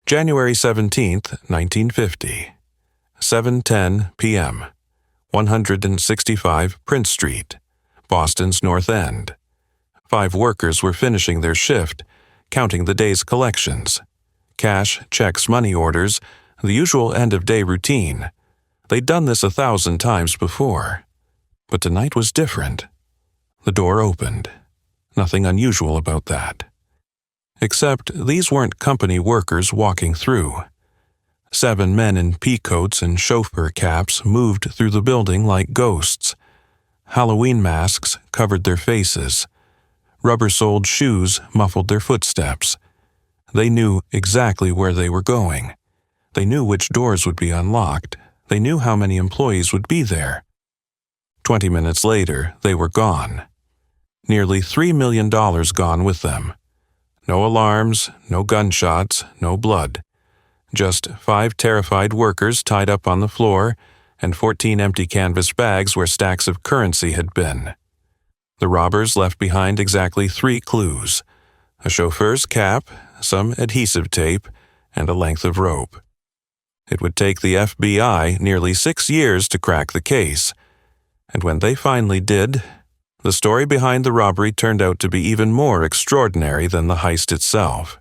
January 17th, 1950. 7:10 p.m. 165 Prince Street, Boston's North End. 5 workers were finishing their shift, counting the day's collections. Cash, checks, money orders, the usual end-of-day routine. They'd done this 1,000 times before. But tonight was different. The door opened. Nothing unusual about that. Except these weren't company workers walking through. 7 men in peacoats and chauffeur caps moved through the building like ghosts. Halloween masks covered their faces. Rubber-soled shoes muffled their footsteps. They knew exactly where they were going. They knew which doors would be unlocked. They knew how many employees would be there. 20 minutes later, they were gone. Nearly $3 million gone with them. No alarms, no gunshots, no blood. Just 5 terrified workers tied up on the floor and 14 empty canvas bags where stacks of currency had been. The robbers left behind exactly 3 clues: a chauffeur's cap, some adhesive tape, and a length of rope. It would take the FBI nearly 6 years to crack the case, and when they finally did, the story behind the robbery turned out to be even more extraordinary than the heist itself.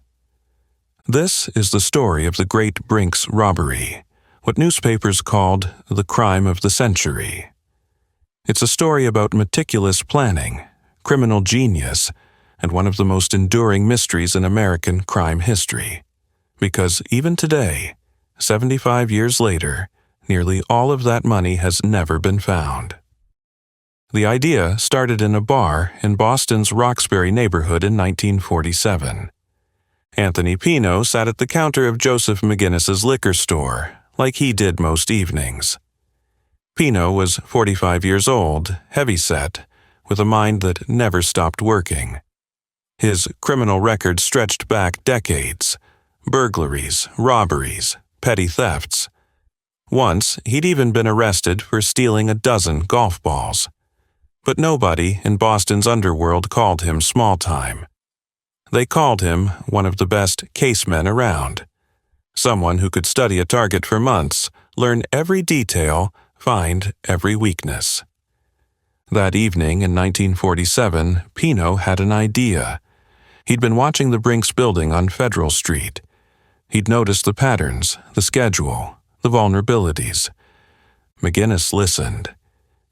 This is the story of the Great Brink's robbery, what newspapers called the crime of the century. It's a story about meticulous planning, criminal genius, and one of the most enduring mysteries in American crime history. Because even today, 75 years later, nearly all of that money has never been found. The idea started in a bar in Boston's Roxbury neighborhood in 1947. Anthony Pino sat at the counter of Joseph McGinnis's liquor store, like he did most evenings. Pino was 45 years old, heavy-set, with a mind that never stopped working. His criminal record stretched back decades: burglaries, robberies, petty thefts. Once, he'd even been arrested for stealing a dozen golf balls. But nobody in Boston's underworld called him small-time. They called him one of the best casemen around. Someone who could study a target for months, learn every detail, find every weakness. That evening in 1947, Pino had an idea. He'd been watching the Brink's building on Federal Street. He'd noticed the patterns, the schedule, the vulnerabilities. McGinnis listened.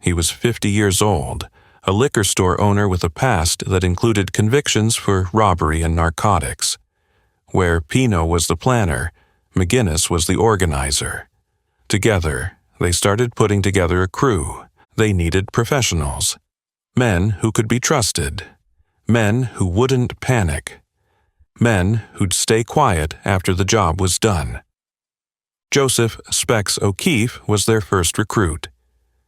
He was 50 years old, a liquor store owner with a past that included convictions for robbery and narcotics. Where Pino was the planner, McGinnis was the organizer. Together, they started putting together a crew. They needed professionals. Men who could be trusted. Men who wouldn't panic. Men who'd stay quiet after the job was done. Joseph Specs O'Keefe was their first recruit.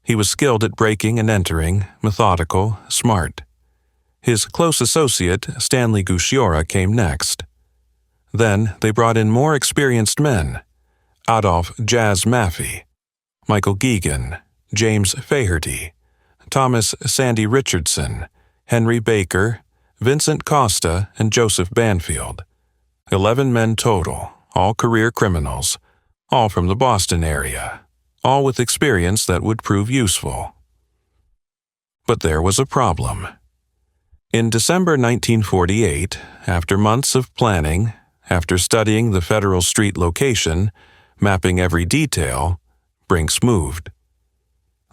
He was skilled at breaking and entering, methodical, smart. His close associate, Stanley Gusciora, came next. Then they brought in more experienced men: Adolph Jazz Maffei, Michael Geegan, James Faherty, Thomas Sandy Richardson, Henry Baker, Vincent Costa, and Joseph Banfield. 11 men total, all career criminals, all from the Boston area, all with experience that would prove useful. But there was a problem. In December 1948, after months of planning, after studying the Federal Street location, mapping every detail, Brink's moved.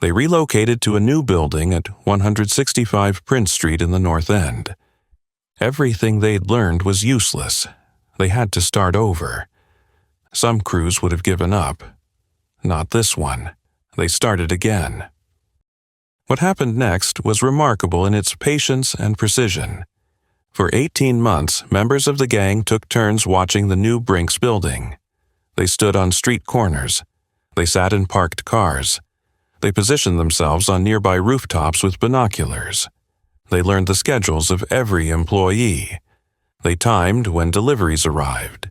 They relocated to a new building at 165 Prince Street in the North End. Everything they'd learned was useless. They had to start over. Some crews would have given up. Not this one. They started again. What happened next was remarkable in its patience and precision. For 18 months, members of the gang took turns watching the new Brink's building. They stood on street corners. They sat in parked cars. They positioned themselves on nearby rooftops with binoculars. They learned the schedules of every employee. They timed when deliveries arrived.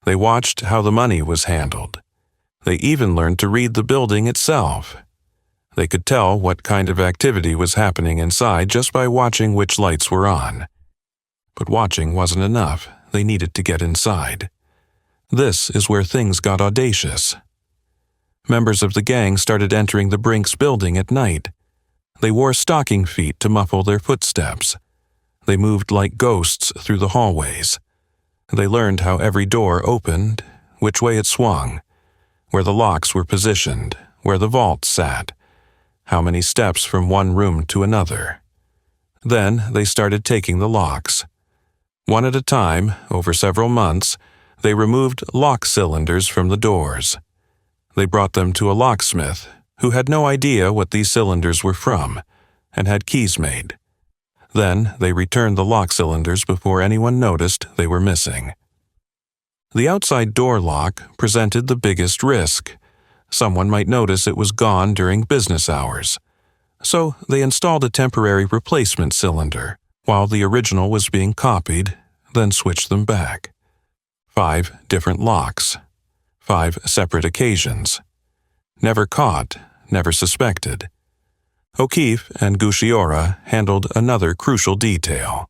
They watched how the money was handled. They even learned to read the building itself. They could tell what kind of activity was happening inside just by watching which lights were on. But watching wasn't enough. They needed to get inside. This is where things got audacious. Members of the gang started entering the Brink's building at night. They wore stocking feet to muffle their footsteps. They moved like ghosts through the hallways. They learned how every door opened, which way it swung, where the locks were positioned, where the vault sat, how many steps from one room to another. Then they started taking the locks. One at a time, over several months, they removed lock cylinders from the doors. They brought them to a locksmith, who had no idea what these cylinders were from, and had keys made. Then they returned the lock cylinders before anyone noticed they were missing. The outside door lock presented the biggest risk. Someone might notice it was gone during business hours. So they installed a temporary replacement cylinder while the original was being copied, then switched them back. 5 different locks. 5 separate occasions. Never caught, never suspected. O'Keefe and Gusciora handled another crucial detail.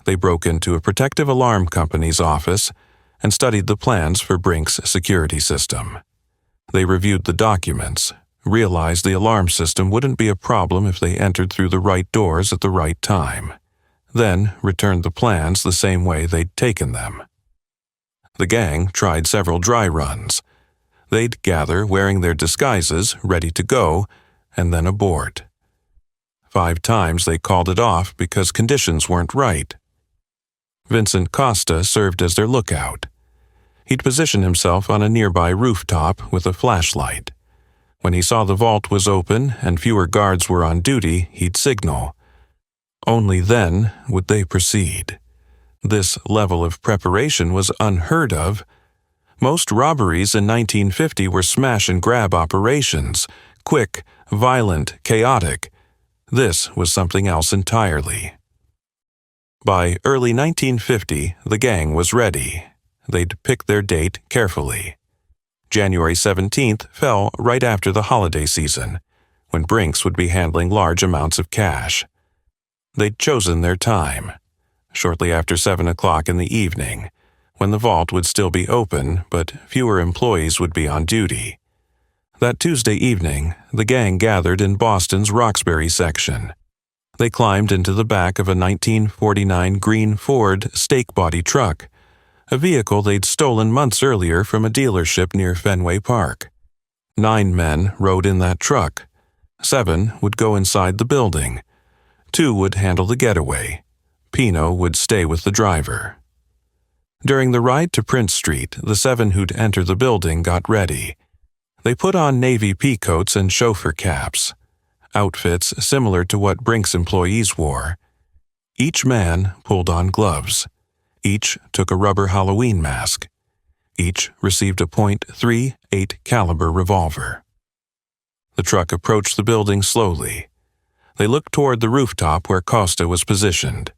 They broke into a protective alarm company's office and studied the plans for Brink's security system. They reviewed the documents, realized the alarm system wouldn't be a problem if they entered through the right doors at the right time, then returned the plans the same way they'd taken them. The gang tried several dry runs. They'd gather wearing their disguises, ready to go, and then abort. 5 times they called it off because conditions weren't right. Vincent Costa served as their lookout. He'd position himself on a nearby rooftop with a flashlight. When he saw the vault was open and fewer guards were on duty, he'd signal. Only then would they proceed. This level of preparation was unheard of. Most robberies in 1950 were smash-and-grab operations, quick, violent, chaotic. This was something else entirely. By early 1950, the gang was ready. They'd picked their date carefully. January 17th fell right after the holiday season, when Brink's would be handling large amounts of cash. They'd chosen their time, shortly after 7 o'clock in the evening, when the vault would still be open, but fewer employees would be on duty. That Tuesday evening, the gang gathered in Boston's Roxbury section. They climbed into the back of a 1949 green Ford stake-body truck, a vehicle they'd stolen months earlier from a dealership near Fenway Park. 9 men rode in that truck. 7 would go inside the building. 2 would handle the getaway. Pino would stay with the driver. During the ride to Prince Street, the 7 who'd enter the building got ready. They put on navy peacoats and chauffeur caps, outfits similar to what Brink's employees wore. Each man pulled on gloves. Each took a rubber Halloween mask. Each received a .38 caliber revolver. The truck approached the building slowly. They looked toward the rooftop where Costa was positioned.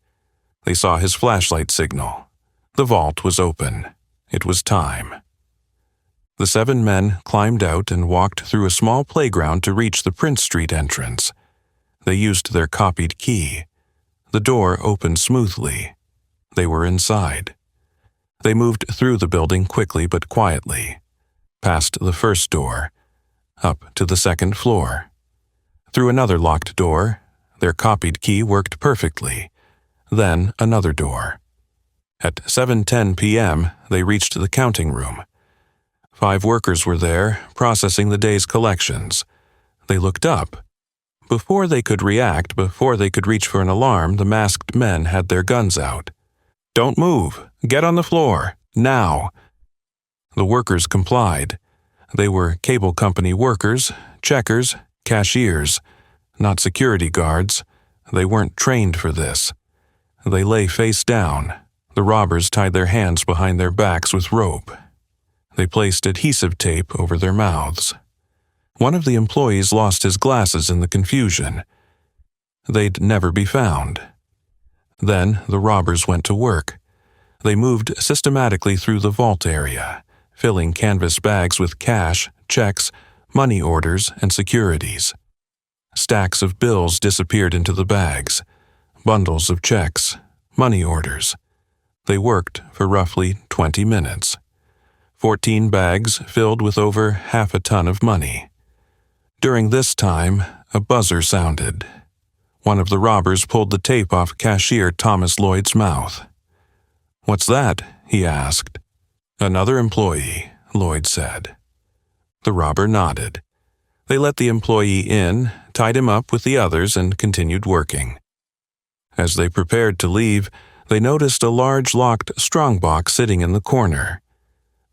They saw his flashlight signal. The vault was open. It was time. The 7 men climbed out and walked through a small playground to reach the Prince Street entrance. They used their copied key. The door opened smoothly. They were inside. They moved through the building quickly but quietly, past the first door, up to the second floor. Through another locked door, their copied key worked perfectly. Then another door. At 7:10 p.m., they reached the counting room. 5 workers were there, processing the day's collections. They looked up. Before they could react, before they could reach for an alarm, the masked men had their guns out. "Don't move. Get on the floor. Now." The workers complied. They were cable company workers, checkers, cashiers, not security guards. They weren't trained for this. They lay face down. The robbers tied their hands behind their backs with rope. They placed adhesive tape over their mouths. One of the employees lost his glasses in the confusion. They'd never be found. Then the robbers went to work. They moved systematically through the vault area, filling canvas bags with cash, checks, money orders, and securities. Stacks of bills disappeared into the bags, bundles of checks, money orders. They worked for roughly 20 minutes. 14 bags filled with over half a ton of money. During this time, a buzzer sounded. One of the robbers pulled the tape off cashier Thomas Lloyd's mouth. "What's that?" he asked. "Another employee," Lloyd said. The robber nodded. They let the employee in, tied him up with the others, and continued working. As they prepared to leave, they noticed a large locked strongbox sitting in the corner.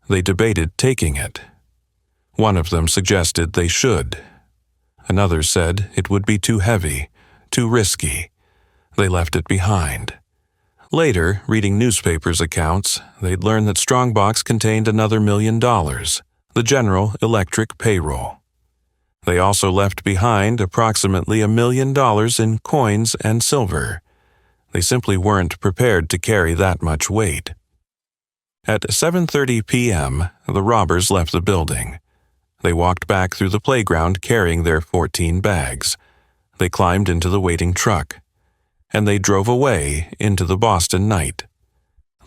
They debated taking it. One of them suggested they should. Another said it would be too heavy, too risky. They left it behind. Later, reading newspapers' accounts, they'd learned that strongbox contained another $1 million, the General Electric payroll. They also left behind approximately $1 million in coins and silver. They simply weren't prepared to carry that much weight. At 7:30 p.m., the robbers left the building. They walked back through the playground carrying their 14 bags. They climbed into the waiting truck. And they drove away into the Boston night.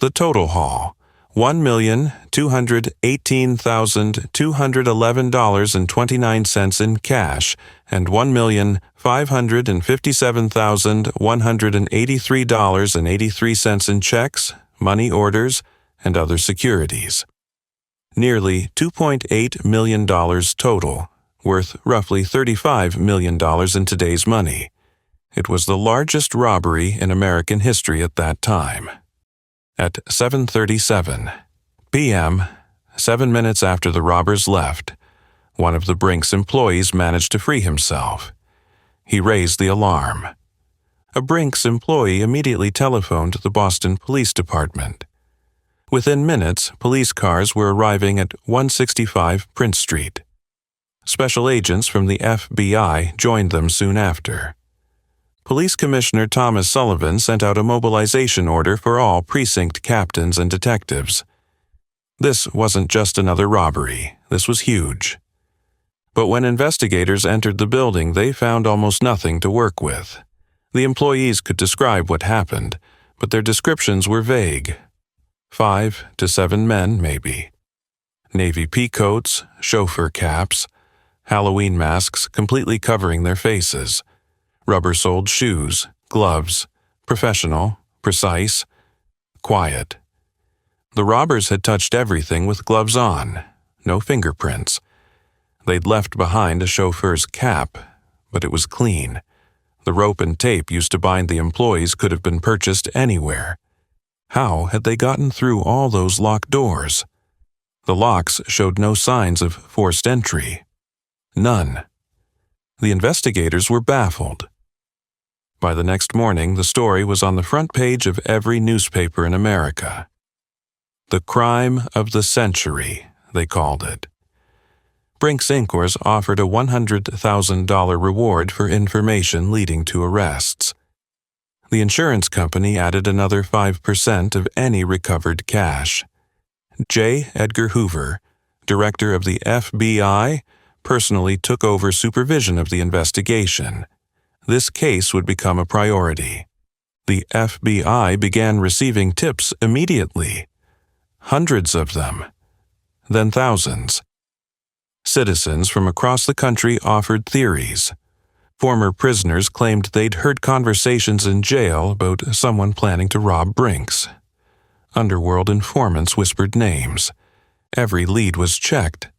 The total haul, $1,218,211.29 in cash and $1,557,183.83 in checks, money orders, and other securities. Nearly $2.8 million total, worth roughly $35 million in today's money. It was the largest robbery in American history at that time. At 7:37 p.m., 7 minutes after the robbers left, one of the Brink's employees managed to free himself. He raised the alarm. A Brink's employee immediately telephoned the Boston Police Department. Within minutes, police cars were arriving at 165 Prince Street. Special agents from the FBI joined them soon after. Police Commissioner Thomas Sullivan sent out a mobilization order for all precinct captains and detectives. This wasn't just another robbery. This was huge. But when investigators entered the building, they found almost nothing to work with. The employees could describe what happened, but their descriptions were vague. 5 to 7 men, maybe. Navy pea coats, chauffeur caps, Halloween masks completely covering their faces, rubber-soled shoes, gloves, professional, precise, quiet. The robbers had touched everything with gloves on, no fingerprints. They'd left behind a chauffeur's cap, but it was clean. The rope and tape used to bind the employees could have been purchased anywhere. How had they gotten through all those locked doors? The locks showed no signs of forced entry. None. The investigators were baffled. By the next morning, the story was on the front page of every newspaper in America. The crime of the century, they called it. Brink's Inc. offered a $100,000 reward for information leading to arrests. The insurance company added another 5% of any recovered cash. J. Edgar Hoover, director of the FBI, personally took over supervision of the investigation. This case would become a priority. The FBI began receiving tips immediately. Hundreds of them. Then thousands. Citizens from across the country offered theories. Former prisoners claimed they'd heard conversations in jail about someone planning to rob Brink's. Underworld informants whispered names. Every lead was checked.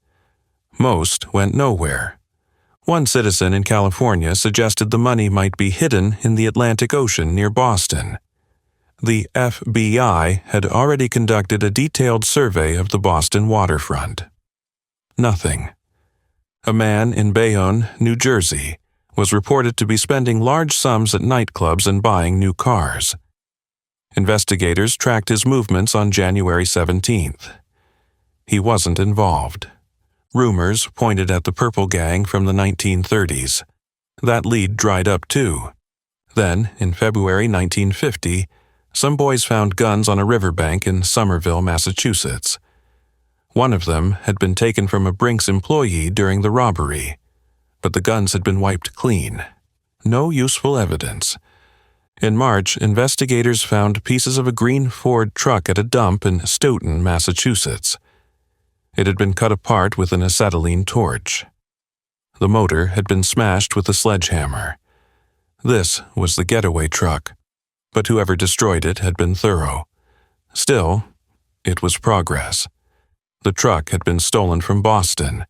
Most went nowhere. One citizen in California suggested the money might be hidden in the Atlantic Ocean near Boston. The FBI had already conducted a detailed survey of the Boston waterfront. Nothing. A man in Bayonne, New Jersey, was reported to be spending large sums at nightclubs and buying new cars. Investigators tracked his movements on January 17th. He wasn't involved. Rumors pointed at the Purple Gang from the 1930s. That lead dried up too. Then, in February 1950, some boys found guns on a riverbank in Somerville, Massachusetts. One of them had been taken from a Brink's employee during the robbery, but the guns had been wiped clean. No useful evidence. In March, investigators found pieces of a green Ford truck at a dump in Stoughton, Massachusetts. It had been cut apart with an acetylene torch. The motor had been smashed with a sledgehammer. This was the getaway truck, but whoever destroyed it had been thorough. Still, it was progress. The truck had been stolen from Boston,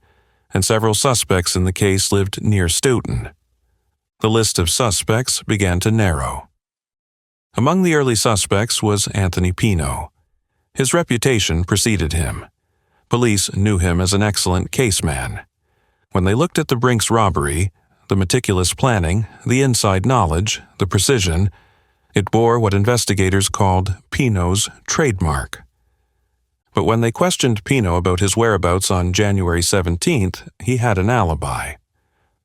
and several suspects in the case lived near Stoughton. The list of suspects began to narrow. Among the early suspects was Anthony Pino. His reputation preceded him. Police knew him as an excellent caseman. When they looked at the Brink's robbery, the meticulous planning, the inside knowledge, the precision, it bore what investigators called Pino's trademark. But when they questioned Pino about his whereabouts on January 17th, he had an alibi.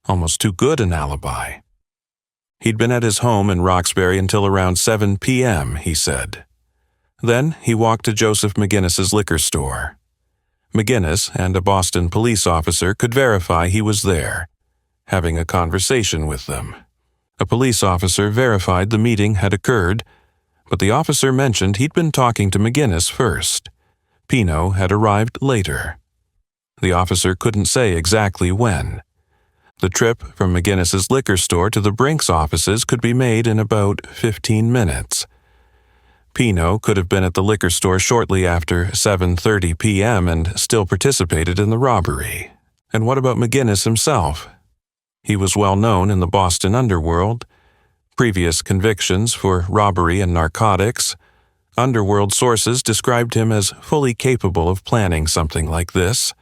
Almost too good an alibi. He'd been at his home in Roxbury until around 7 p.m., he said. Then he walked to Joseph McGinnis's liquor store. McGinnis and a Boston police officer could verify he was there, having a conversation with them. A police officer verified the meeting had occurred, but the officer mentioned he'd been talking to McGinnis first. Pino had arrived later. The officer couldn't say exactly when. The trip from McGinnis's liquor store to the Brink's offices could be made in about 15 minutes. Pino could have been at the liquor store shortly after 7:30 p.m. and still participated in the robbery. And what about McGinnis himself? He was well known in the Boston underworld. Previous convictions for robbery and narcotics. Underworld sources described him as fully capable of planning something like this.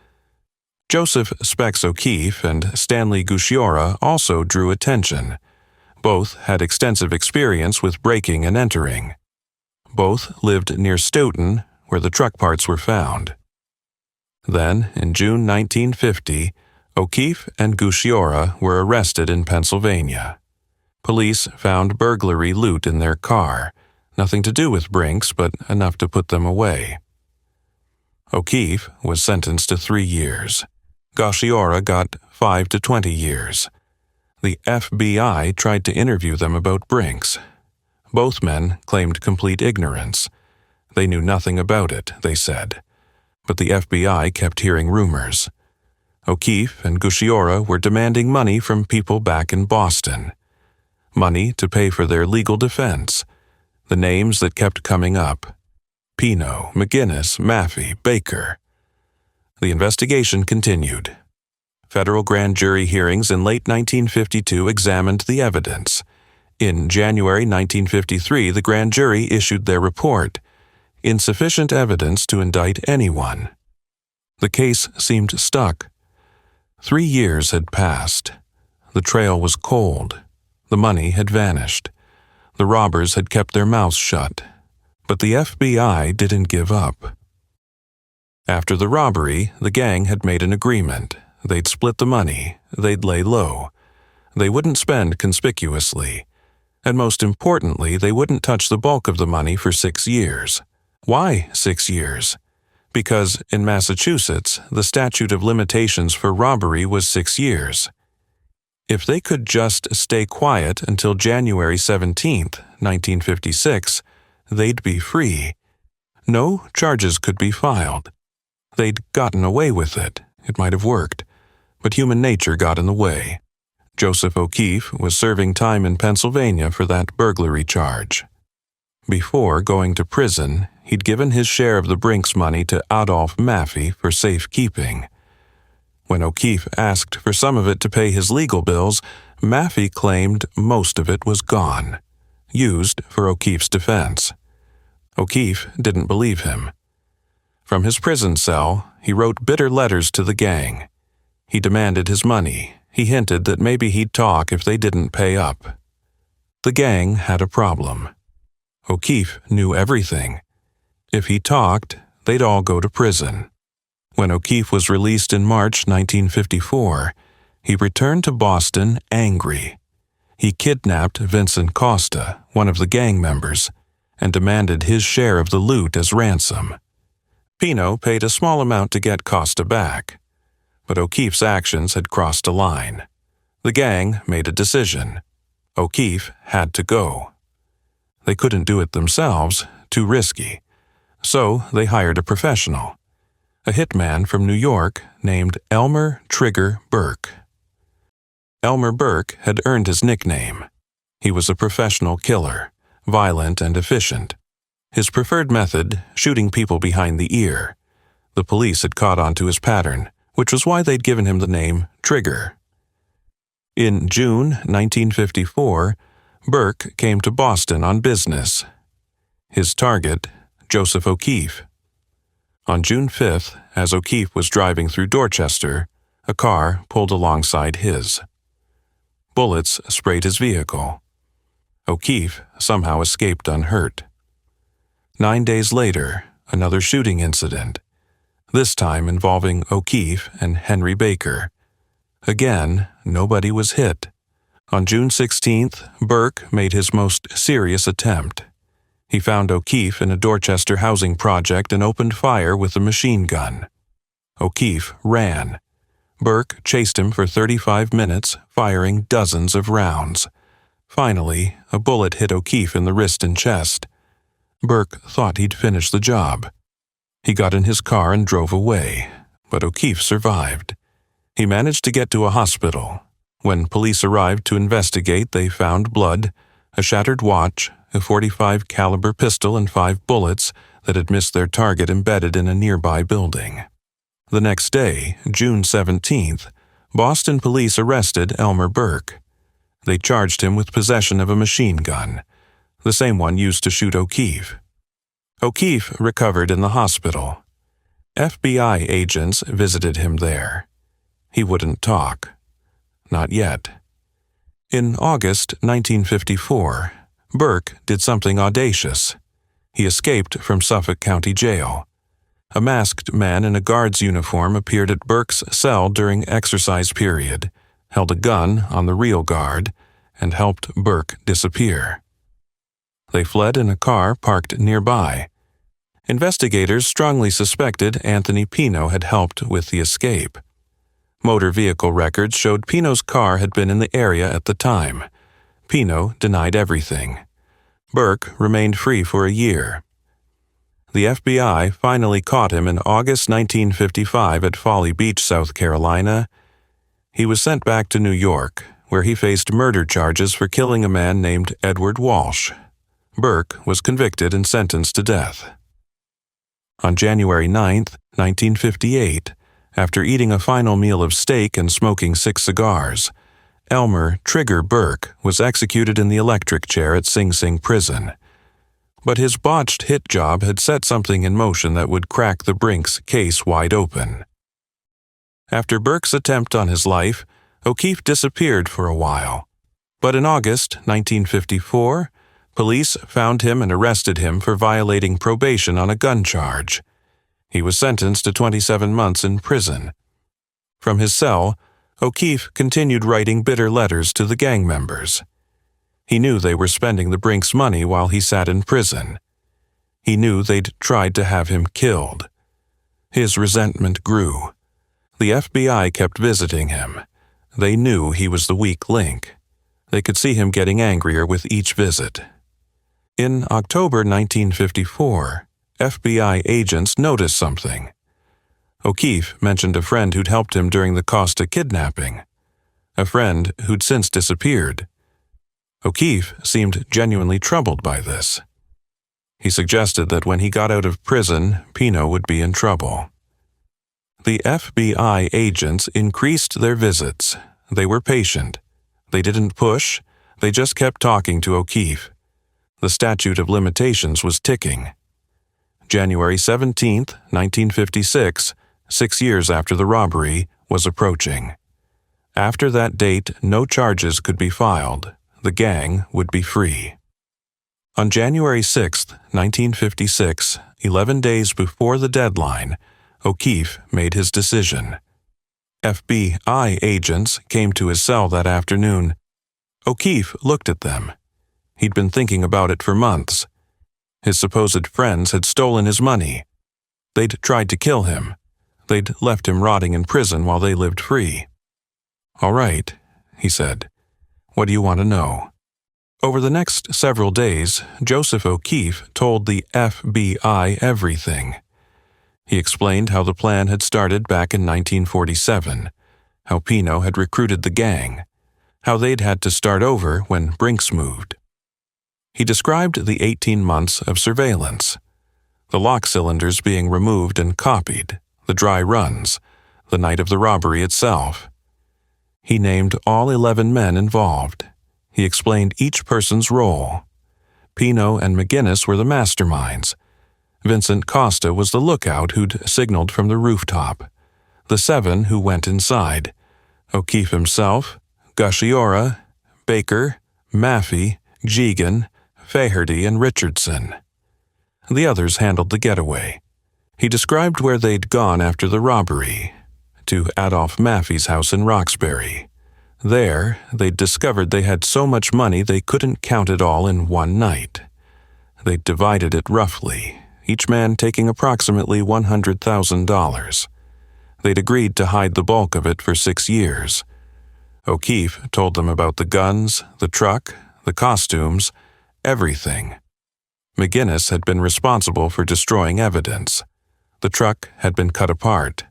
Joseph Specs O'Keefe and Stanley Gusciora also drew attention. Both had extensive experience with breaking and entering. Both lived near Stoughton, where the truck parts were found. Then, in June 1950, O'Keefe and Gusciora were arrested in Pennsylvania. Police found burglary loot in their car, nothing to do with Brink's, but enough to put them away. O'Keefe was sentenced to 3 years. Gusciora got 5 to 20 years. The FBI tried to interview them about Brink's. Both men claimed complete ignorance. They knew nothing about it, they said. But the FBI kept hearing rumors. O'Keefe and Gusciora were demanding money from people back in Boston. Money to pay for their legal defense. The names that kept coming up: Pino, McGinnis, Maffei, Baker. The investigation continued. Federal grand jury hearings in late 1952 examined the evidence. In January 1953, the grand jury issued their report, insufficient evidence to indict anyone. The case seemed stuck. 3 years had passed. The trail was cold. The money had vanished. The robbers had kept their mouths shut. But the FBI didn't give up. After the robbery, the gang had made an agreement. They'd split the money. They'd lay low. They wouldn't spend conspicuously. And most importantly, they wouldn't touch the bulk of the money for 6 years. Why 6 years? Because in Massachusetts, the statute of limitations for robbery was 6 years. If they could just stay quiet until January 17th, 1956, they'd be free. No charges could be filed. They'd gotten away with it. It might have worked. But human nature got in the way. Joseph O'Keefe was serving time in Pennsylvania for that burglary charge. Before going to prison, he'd given his share of the Brink's money to Adolph Maffei for safekeeping. When O'Keefe asked for some of it to pay his legal bills, Maffei claimed most of it was gone, used for O'Keefe's defense. O'Keefe didn't believe him. From his prison cell, he wrote bitter letters to the gang. He demanded his money. He hinted that maybe he'd talk if they didn't pay up. The gang had a problem. O'Keefe knew everything. If he talked, they'd all go to prison. When O'Keefe was released in March 1954, he returned to Boston angry. He kidnapped Vincent Costa, one of the gang members, and demanded his share of the loot as ransom. Pino paid a small amount to get Costa back. But O'Keefe's actions had crossed a line. The gang made a decision. O'Keefe had to go. They couldn't do it themselves, too risky. So they hired a professional. a hitman from New York named Elmer "Trigger" Burke. Elmer Burke had earned his nickname. He was a professional killer, violent and efficient. His preferred method, shooting people behind the ear. The police had caught on to his pattern, which was why they'd given him the name Trigger. In June 1954, Burke came to Boston on business. His target, Joseph O'Keefe. On June 5th, as O'Keefe was driving through Dorchester, a car pulled alongside his. Bullets sprayed his vehicle. O'Keefe somehow escaped unhurt. 9 days later, another shooting incident, this time involving O'Keefe and Henry Baker. Again, nobody was hit. On June 16th, Burke made his most serious attempt. He found O'Keefe in a Dorchester housing project and opened fire with a machine gun. O'Keefe ran. Burke chased him for 35 minutes, firing dozens of rounds. Finally, a bullet hit O'Keefe in the wrist and chest. Burke thought he'd finished the job. He got in his car and drove away, but O'Keefe survived. He managed to get to a hospital. When police arrived to investigate, they found blood, a shattered watch, a .45 caliber pistol and 5 bullets that had missed their target embedded in a nearby building. The next day, June 17th, Boston police arrested Elmer Burke. They charged him with possession of a machine gun, the same one used to shoot O'Keefe. O'Keefe recovered in the hospital. FBI agents visited him there. He wouldn't talk. Not yet. In August 1954, Burke did something audacious. He escaped from Suffolk County Jail. A masked man in a guard's uniform appeared at Burke's cell during exercise period, held a gun on the real guard, and helped Burke disappear. They fled in a car parked nearby. Investigators strongly suspected Anthony Pino had helped with the escape. Motor vehicle records showed Pino's car had been in the area at the time. Pino denied everything. Burke remained free for a year. The FBI finally caught him in August 1955 at Folly Beach, South Carolina. He was sent back to New York, where he faced murder charges for killing a man named Edward Walsh. Burke was convicted and sentenced to death. On January 9, 1958, after eating a final meal of steak and smoking 6 cigars, Elmer "Trigger" Burke was executed in the electric chair at Sing Sing Prison. But his botched hit job had set something in motion that would crack the Brink's case wide open. After Burke's attempt on his life, O'Keefe disappeared for a while. But in August 1954, police found him and arrested him for violating probation on a gun charge. He was sentenced to 27 months in prison. From his cell, O'Keefe continued writing bitter letters to the gang members. He knew they were spending the Brink's money while he sat in prison. He knew they'd tried to have him killed. His resentment grew. The FBI kept visiting him. They knew he was the weak link. They could see him getting angrier with each visit. In October 1954, FBI agents noticed something. O'Keefe mentioned a friend who'd helped him during the Costa kidnapping, a friend who'd since disappeared. O'Keefe seemed genuinely troubled by this. He suggested that when he got out of prison, Pino would be in trouble. The FBI agents increased their visits. They were patient. They didn't push. They just kept talking to O'Keefe. The statute of limitations was ticking. January 17, 1956, 6 years after the robbery, was approaching. After that date, no charges could be filed. The gang would be free. On January 6, 1956, 11 days before the deadline, O'Keefe made his decision. FBI agents came to his cell that afternoon. O'Keefe looked at them. He'd been thinking about it for months. His supposed friends had stolen his money. They'd tried to kill him. They'd left him rotting in prison while they lived free. "All right," he said. "What do you want to know?" Over the next several days, Joseph O'Keefe told the FBI everything. He explained how the plan had started back in 1947, how Pino had recruited the gang, how they'd had to start over when Brinks moved. He described the 18 months of surveillance, the lock cylinders being removed and copied, the dry runs, the night of the robbery itself. He named all 11 men involved. He explained each person's role. Pino and McGinnis were the masterminds. Vincent Costa was the lookout who'd signaled from the rooftop. The 7 who went inside: O'Keefe himself, Gusciora, Baker, Maffey, Geegan, Faherty, and Richardson. The others handled the getaway. He described where they'd gone after the robbery: to Adolph Maffey's house in Roxbury. There, they'd discovered they had so much money they couldn't count it all in one night. They'd divided it roughly, each man taking approximately $100,000. They'd agreed to hide the bulk of it for 6 years. O'Keefe told them about the guns, the truck, the costumes, everything. McGinnis had been responsible for destroying evidence. The truck had been cut apart.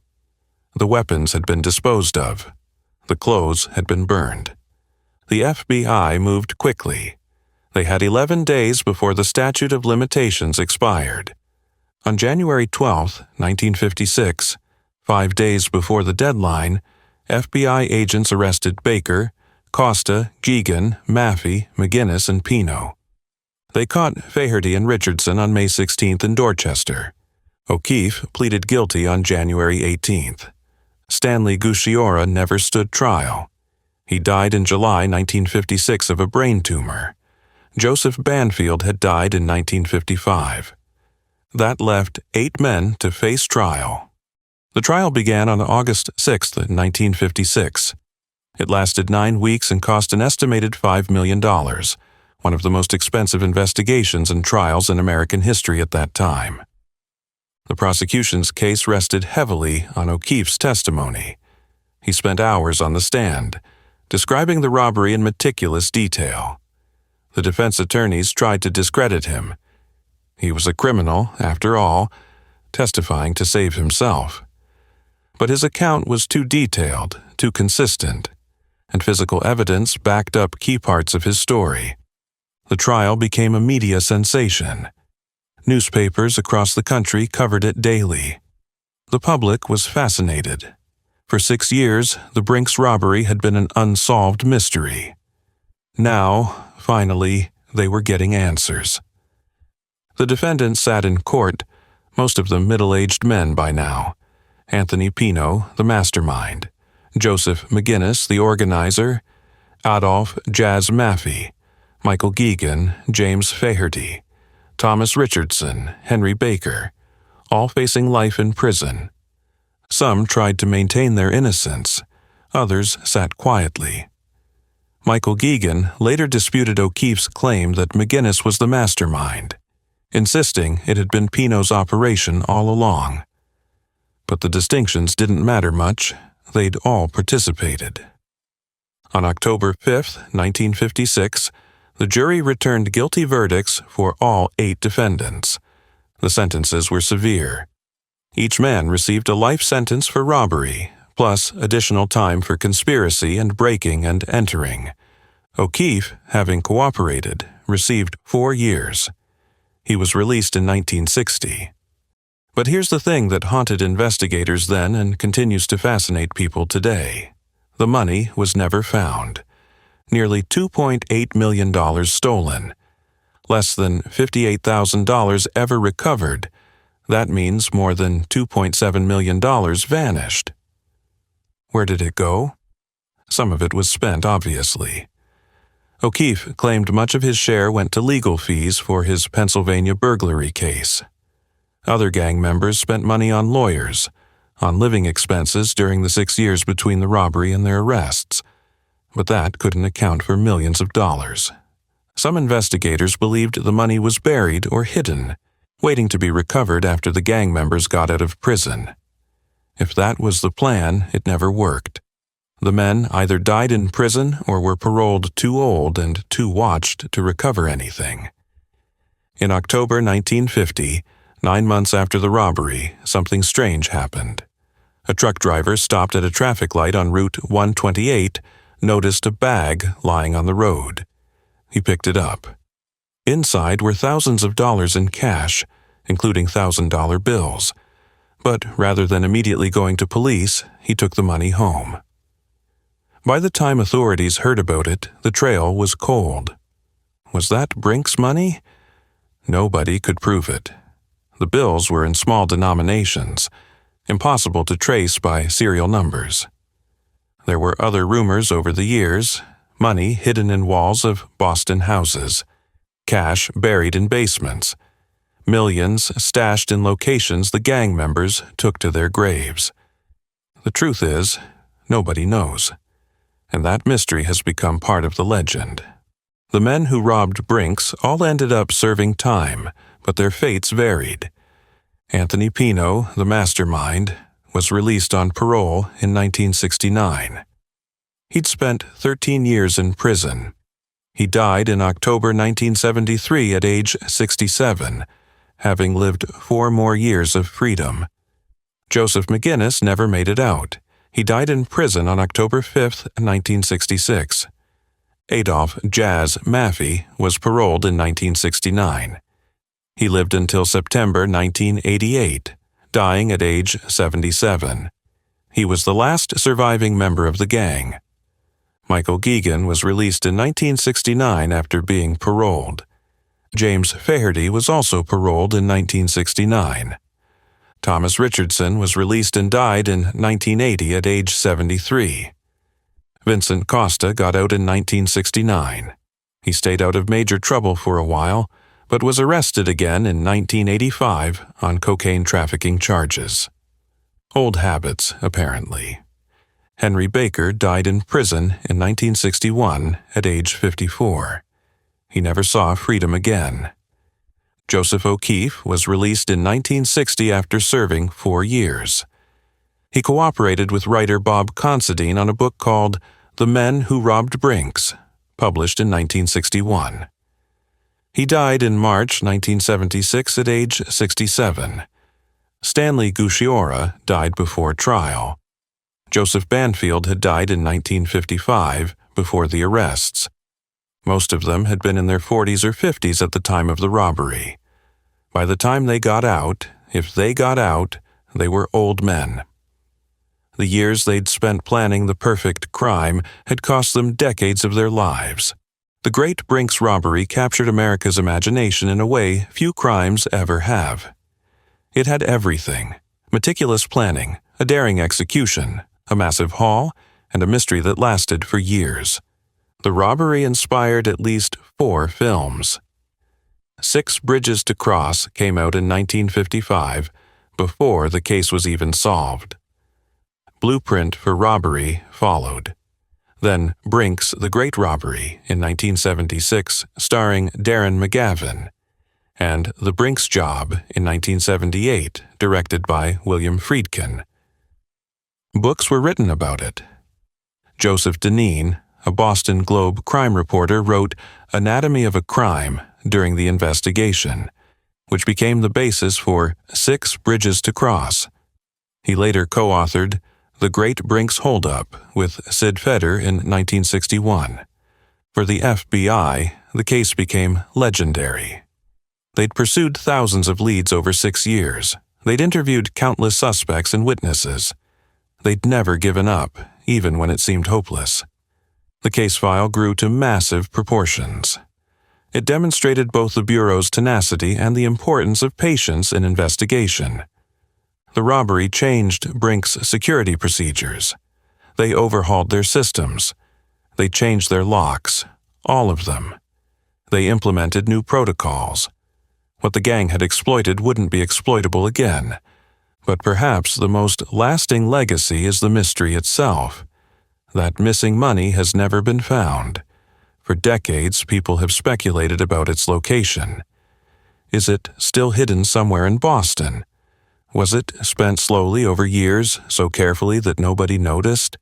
The weapons had been disposed of. The clothes had been burned. The FBI moved quickly. They had 11 days before the statute of limitations expired. On January 12, 1956, 5 days before the deadline, FBI agents arrested Baker, Costa, Geegan, Maffey, McGinnis, and Pino. They caught Faherty and Richardson on May 16th in Dorchester. O'Keefe pleaded guilty on January 18th. Stanley Gusciora never stood trial. He died in July 1956 of a brain tumor. Joseph Banfield had died in 1955. That left 8 men to face trial. The trial began on August 6, 1956. It lasted 9 weeks and cost an estimated $5 million, one of the most expensive investigations and trials in American history at that time. The prosecution's case rested heavily on O'Keefe's testimony. He spent hours on the stand, describing the robbery in meticulous detail. The defense attorneys tried to discredit him. He was a criminal, after all, testifying to save himself. But his account was too detailed, too consistent, and physical evidence backed up key parts of his story. The trial became a media sensation. Newspapers across the country covered it daily. The public was fascinated. For 6 years, the Brinks robbery had been an unsolved mystery. Now, finally, they were getting answers. The defendants sat in court, most of them middle-aged men by now. Anthony Pino, the mastermind; Joseph McGinnis, the organizer; Adolph Jazz Maffey; Michael Geegan, James Faherty; Thomas Richardson, Henry Baker, all facing life in prison. Some tried to maintain their innocence. Others sat quietly. Michael Geegan later disputed O'Keefe's claim that McGinnis was the mastermind, insisting it had been Pino's operation all along. But the distinctions didn't matter much. They'd all participated. On October 5, 1956, the jury returned guilty verdicts for all 8 defendants. The sentences were severe. Each man received a life sentence for robbery, plus additional time for conspiracy and breaking and entering. O'Keefe, having cooperated, received 4 years. He was released in 1960. But here's the thing that haunted investigators then and continues to fascinate people today. The money was never found. Nearly $2.8 million stolen. Less than $58,000 ever recovered. That means more than $2.7 million vanished. Where did it go? Some of it was spent, obviously. O'Keefe claimed much of his share went to legal fees for his Pennsylvania burglary case. Other gang members spent money on lawyers, on living expenses during the 6 years between the robbery and their arrests. But that couldn't account for millions of dollars. Some investigators believed the money was buried or hidden, waiting to be recovered after the gang members got out of prison. If that was the plan, it never worked. The men either died in prison or were paroled too old and too watched to recover anything. In October 1950, 9 months after the robbery, something strange happened. A truck driver stopped at a traffic light on Route 128, noticed a bag lying on the road. He picked it up. Inside were thousands of dollars in cash, including $1,000 bills. But rather than immediately going to police, he took the money home. By the time authorities heard about it, the trail was cold. Was that Brink's money? Nobody could prove it. The bills were in small denominations, impossible to trace by serial numbers. There were other rumors over the years: money hidden in walls of Boston houses, cash buried in basements, millions stashed in locations the gang members took to their graves. The truth is, nobody knows, and that mystery has become part of the legend. The men who robbed Brink's all ended up serving time, but their fates varied. Anthony Pino, the mastermind, was released on parole in 1969. He'd spent 13 years in prison. He died in October 1973 at age 67, having lived 4 more years of freedom. Joseph McGinnis never made it out. He died in prison on October 5, 1966. Adolph Jazz Maffey was paroled in 1969. He lived until September 1988, dying at age 77. He was the last surviving member of the gang. Michael Geegan was released in 1969 after being paroled. James Faherty was also paroled in 1969. Thomas Richardson was released and died in 1980 at age 73. Vincent Costa got out in 1969. He stayed out of major trouble for a while, but was arrested again in 1985 on cocaine trafficking charges. Old habits, apparently. Henry Baker died in prison in 1961 at age 54. He never saw freedom again. Joseph O'Keefe was released in 1960 after serving 4 years. He cooperated with writer Bob Considine on a book called The Men Who Robbed Brink's, published in 1961. He died in March 1976 at age 67. Stanley Gusciora died before trial. Joseph Banfield had died in 1955, before the arrests. Most of them had been in their 40s or 50s at the time of the robbery. By the time they got out, if they got out, they were old men. The years they'd spent planning the perfect crime had cost them decades of their lives. The Great Brink's robbery captured America's imagination in a way few crimes ever have. It had everything: meticulous planning, a daring execution, a massive haul, and a mystery that lasted for years. The robbery inspired at least 4 films. 6 Bridges to Cross came out in 1955, before the case was even solved. Blueprint for Robbery followed. Then Brink's The Great Robbery in 1976, starring Darren McGavin, and The Brink's Job in 1978, directed by William Friedkin. Books were written about it. Joseph Dineen, a Boston Globe crime reporter, wrote Anatomy of a Crime during the investigation, which became the basis for 6 Bridges to Cross. He later co-authored The Great Brink's Holdup with Sid Feder in 1961. For the FBI, the case became legendary. They'd pursued thousands of leads over 6 years. They'd interviewed countless suspects and witnesses. They'd never given up, even when it seemed hopeless. The case file grew to massive proportions. It demonstrated both the Bureau's tenacity and the importance of patience in investigation. The robbery changed Brink's security procedures. They overhauled their systems. They changed their locks, all of them. They implemented new protocols. What the gang had exploited wouldn't be exploitable again. But perhaps the most lasting legacy is the mystery itself. That missing money has never been found. For decades, people have speculated about its location. Is it still hidden somewhere in Boston? Was it spent slowly over years, so carefully that nobody noticed?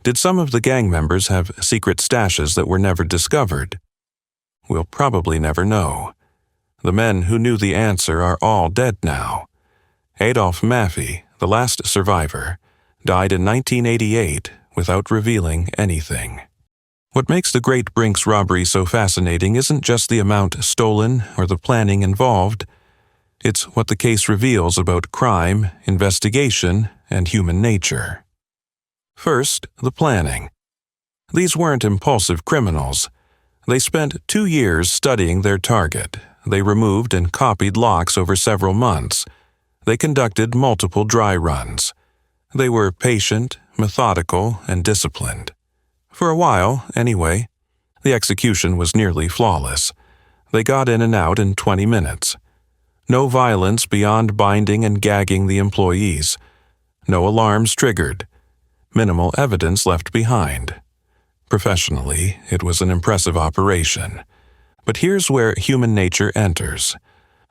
Did some of the gang members have secret stashes that were never discovered? We'll probably never know. The men who knew the answer are all dead now. Adolf Maffei, the last survivor, died in 1988 without revealing anything. What makes the Great Brink's robbery so fascinating isn't just the amount stolen or the planning involved. It's what the case reveals about crime, investigation, and human nature. First, the planning. These weren't impulsive criminals. They spent 2 years studying their target. They removed and copied locks over several months. They conducted multiple dry runs. They were patient, methodical, and disciplined. For a while, anyway. The execution was nearly flawless. They got in and out in 20 minutes. No violence beyond binding and gagging the employees. No alarms triggered. Minimal evidence left behind. Professionally, it was an impressive operation. But here's where human nature enters.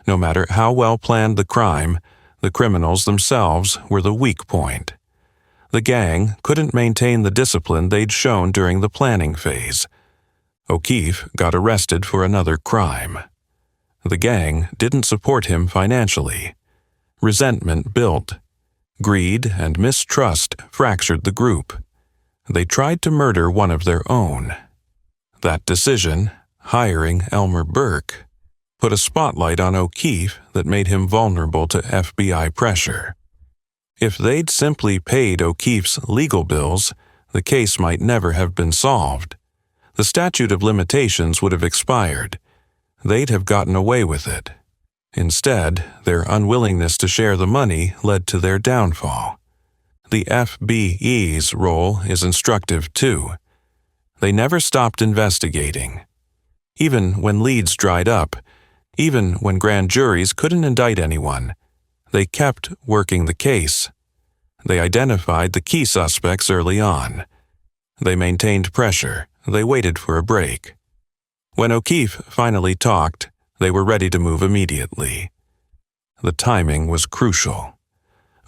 No matter how well planned the crime, the criminals themselves were the weak point. The gang couldn't maintain the discipline they'd shown during the planning phase. O'Keefe got arrested for another crime. The gang didn't support him financially. Resentment built. Greed and mistrust fractured the group. They tried to murder one of their own. That decision, hiring Elmer Burke, put a spotlight on O'Keefe that made him vulnerable to FBI pressure. If they'd simply paid O'Keefe's legal bills, the case might never have been solved. The statute of limitations would have expired. They'd have gotten away with it. Instead, their unwillingness to share the money led to their downfall. The FBI's role is instructive too. They never stopped investigating. Even when leads dried up, even when grand juries couldn't indict anyone, they kept working the case. They identified the key suspects early on. They maintained pressure. They waited for a break. When O'Keefe finally talked, they were ready to move immediately. The timing was crucial.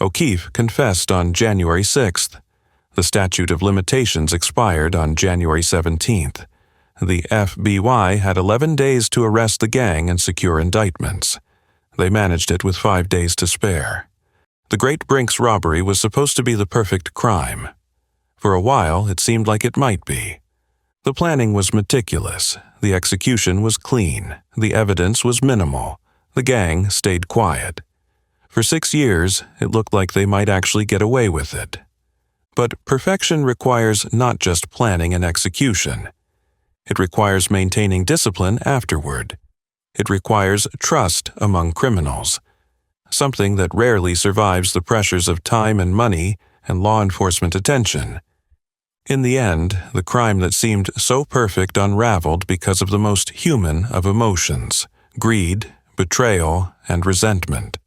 O'Keefe confessed on January 6th. The statute of limitations expired on January 17th. The FBI had 11 days to arrest the gang and secure indictments. They managed it with 5 days to spare. The Great Brink's robbery was supposed to be the perfect crime. For a while, it seemed like it might be. The planning was meticulous. The execution was clean. The evidence was minimal. The gang stayed quiet. For 6 years, it looked like they might actually get away with it. But perfection requires not just planning and execution. It requires maintaining discipline afterward. It requires trust among criminals, something that rarely survives the pressures of time and money and law enforcement attention. In the end, the crime that seemed so perfect unraveled because of the most human of emotions: greed, betrayal, and resentment.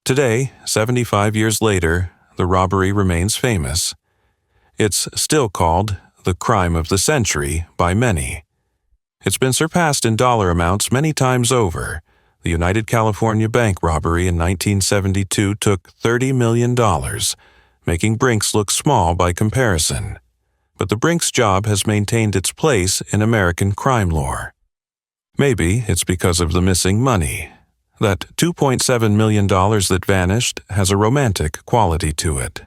Today, 75 years later, the robbery remains famous. It's still called the crime of the century by many. It's been surpassed in dollar amounts many times over. The United California Bank robbery in 1972 took $30 million, making Brink's look small by comparison. But the Brink's job has maintained its place in American crime lore. Maybe it's because of the missing money. That $2.7 million that vanished has a romantic quality to it.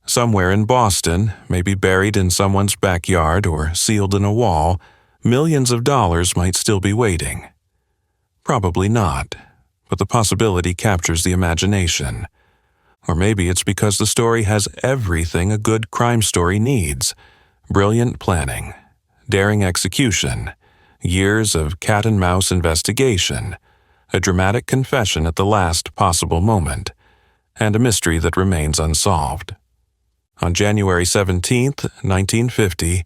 Somewhere in Boston, maybe buried in someone's backyard or sealed in a wall, millions of dollars might still be waiting. Probably not, but the possibility captures the imagination. Or maybe it's because the story has everything a good crime story needs: brilliant planning, daring execution, years of cat-and-mouse investigation, a dramatic confession at the last possible moment, and a mystery that remains unsolved. On January 17, 1950,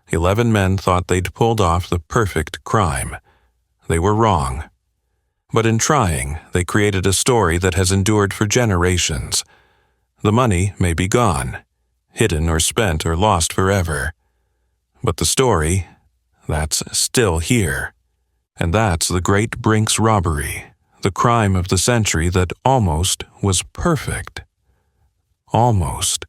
11 men thought they'd pulled off the perfect crime. They were wrong. But in trying, they created a story that has endured for generations. The money may be gone, hidden or spent or lost forever. But the story, that's still here. And that's the Great Brink's robbery, the crime of the century that almost was perfect. Almost.